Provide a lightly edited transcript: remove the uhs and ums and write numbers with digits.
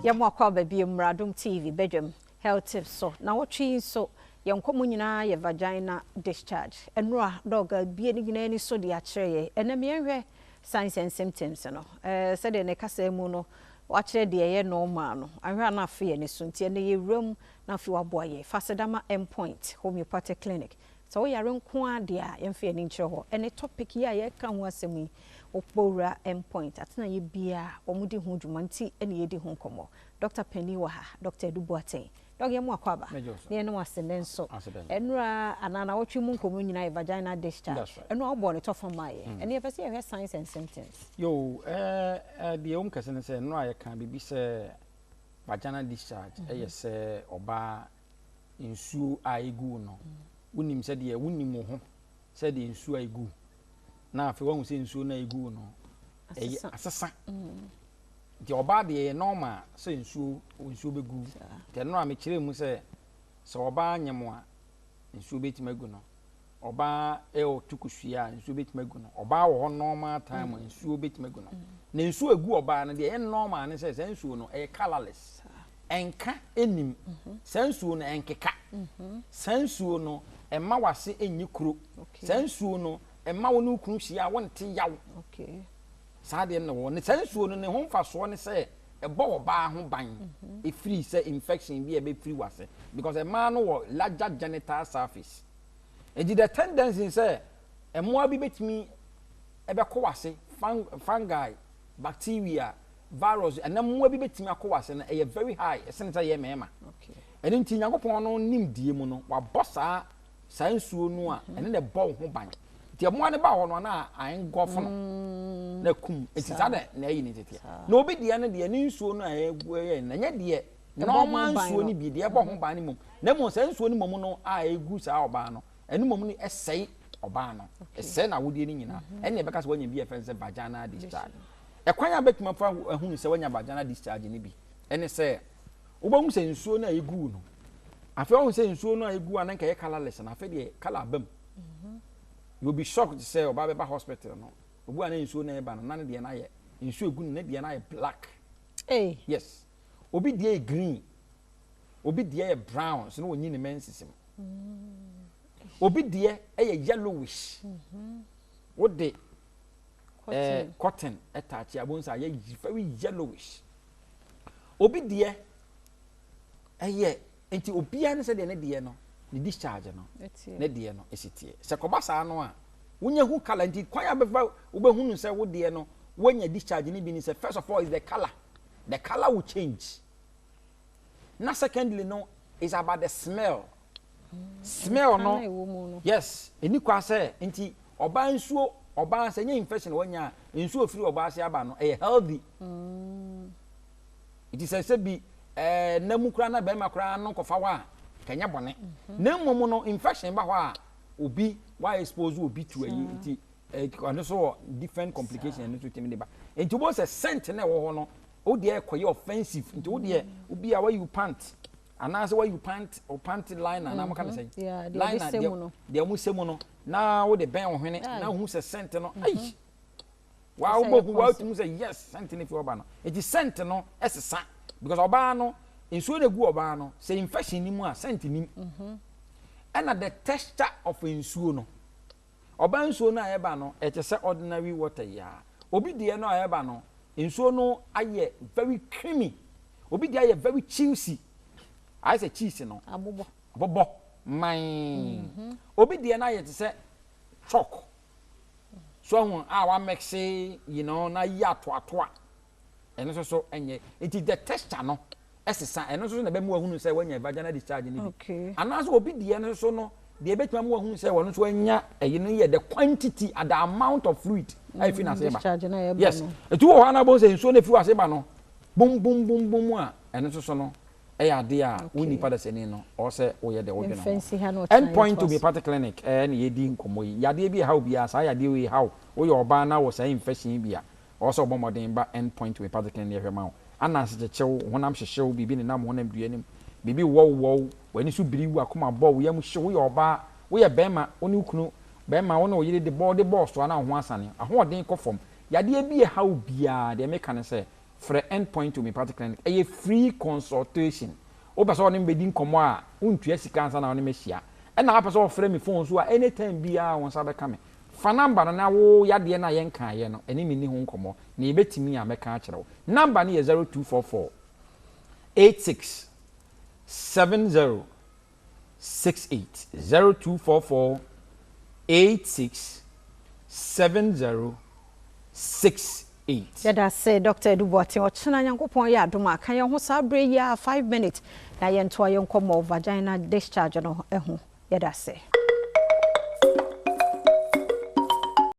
Yamo akwa baby Adom TV Badwam health tips so na wotwe so yenkomo nyina ye vaginal discharge enura dog bie ni nyina ni so de akere ena me hwe signs and symptoms no said ne kasa mu no wakere de ye normal no ahwe na afa ye ne so ntie ne ye wram na afi waboa ye fasedama endpoint homeopathic clinic so we yare nko ade a yemfe ni nkyere ho ene topic ya ye ka ho asemi opora endpoint atena ye bia omudi ho dwumanti ene ye di ho komo Dr. Penny Waha Dr. Dubuaten dog yemu akwaba ne no asene nso enura anana wotwe mu nkomo nyina vaginal discharge enu obo ne tofo maye ene yefese ye signs and symptoms yo de kase ne se enura ye kan bibi se vaginal discharge se oba nsuo aigu no wonim se de wonim ho se de nsuo aigu na afi wo se nsuo na aigu no asesa the oba de normal se nsuo begu te no a me kire mu se oba nyemo a nsuo betimagu no oba otukusua nsuo betimagu no oba wo normal time nsuo betimagu no na nsuo egu oba no de normal ne se nsuo no colorless enka enim nsuo no enkeka nsuo no emma wase enyi kuro nsuo no emma wo no kunu hia wonte yaw okay sade no wo ne sansuo no ne ho mfaso ne se ebo oba ho ban e free se infection bi e be free wase because a man no wo larger genital surface e di the tendency se emoa bi betimi e be ko wase fungi bacteria virus and emoa bi betimi akowase na e very high e se nta ye mema okay eni nti Nyankopon no nimdie mu no wa bossa sansuo no a ene ne bo ho ban ti emoa ne ba ho no na angofo no na kum etisa de na yi ni tete na obi de ne de ni nsuo no egu ye na nya de normal nsuo ni bi de ebo ho ba ni mum na mo se nsuo ni mum no a egu sa oba no eni mum ni esei oba no esei na wodie ni nyina eni e beka se wanya bi e fense vaginal discharge e kwanya betuma fa ehunu se wanya vaginal discharge ni bi eni se obo se nsuo na egu no afi o se nsuo no egu anan ka ye colorless na afi de color abam you will be shocked to say oba be hospital no obu ana nsuo na eba no na ne de na ye nsuo egu ne de na ye black yes obi de green obi de ye brown so no wonyi ne menses obi de ye yellowish wo de cotton attach abonsa ye very yellowish obi de ye enti obi ana se de ne de no ni discharge no ne de no esitie se kobasa no a wonya hu color nti kwanya befa ubehunu se wo de no wonya discharge ni bi ni se first of all is the color will change na secondly no is about the smell no yes eni kwa se nti oba nsuo oba se nya infection wonya nsuo firi oba se aba no e healthy it is say bi namukura na be makura no kofa wa kanya bone na mmom no infection ba ho a obi why expose obi to nti and so different complications no to temi de ba nti bo se scent na wo ho no o de ekoye offensive nti o de obi a why you pant ana say why you pant or pant line na am kan say line na de mu semu no na wo de ben wo hwene na hu se scent no ai wa wo bo wa tu say yes scent ni fi oba no nti scent no esesa because oba no nsuo de gu oba no say infection ni mu a scent ni and the texture of nsuo no oba nsuo no ayeba no e te se ordinary water ya obi de no ayeba no nsuo no aye very creamy obi de aye very juicy I say cheese no abobo man obi de na aye te se chalk so hu a wa mix you know na ya to eno so enye it is the texture no esesa eno so na be mu ahunu se wanya vaginal discharge ni bi anaso obi de eno so no de betuma mu ahunu se wono so anya eyi no ye the quantity and the amount of fluid I feel na se ba yes etu wo hana bon se nsuo na fi wase ba no bum bum bum bum a eno so no e ya de a woni pada se ni no o se wo ye de wo dwena endpoint to be part clinic na ye di nkomo yi ya de bi how bia sa ya de we how wo ye oba na wo say infection bia o so obomoden ba endpoint to be part clinic ye hwema ananse chechew honam hyehyew bibi ne nam honam duanim bibi wo wani so biriwu akoma bo wo yam hyew wo oba wo ye bema oni ukunu bema wo na wo yire de bo so na ho asane ahoden kofom yade bi e haw bia de meka ne se for endpoint homeopathic clinic a free consultation oba so onim bedi nkomo a untua sika ansa na onim ahia e na apese ofre me phone so a anytime bia won sa be ka me fa number na wo yade na yen kan ye no eni me ni ho nkomo na e betimi a meka a kire wo number ni 0244 86 70 68 0244 86 70 68. Yada say Dr. Duboati o chena nyankopon ya adom aka ye ho sabre ya 5 minutes na ye nto ye nkomo vaginal discharge no eho yada say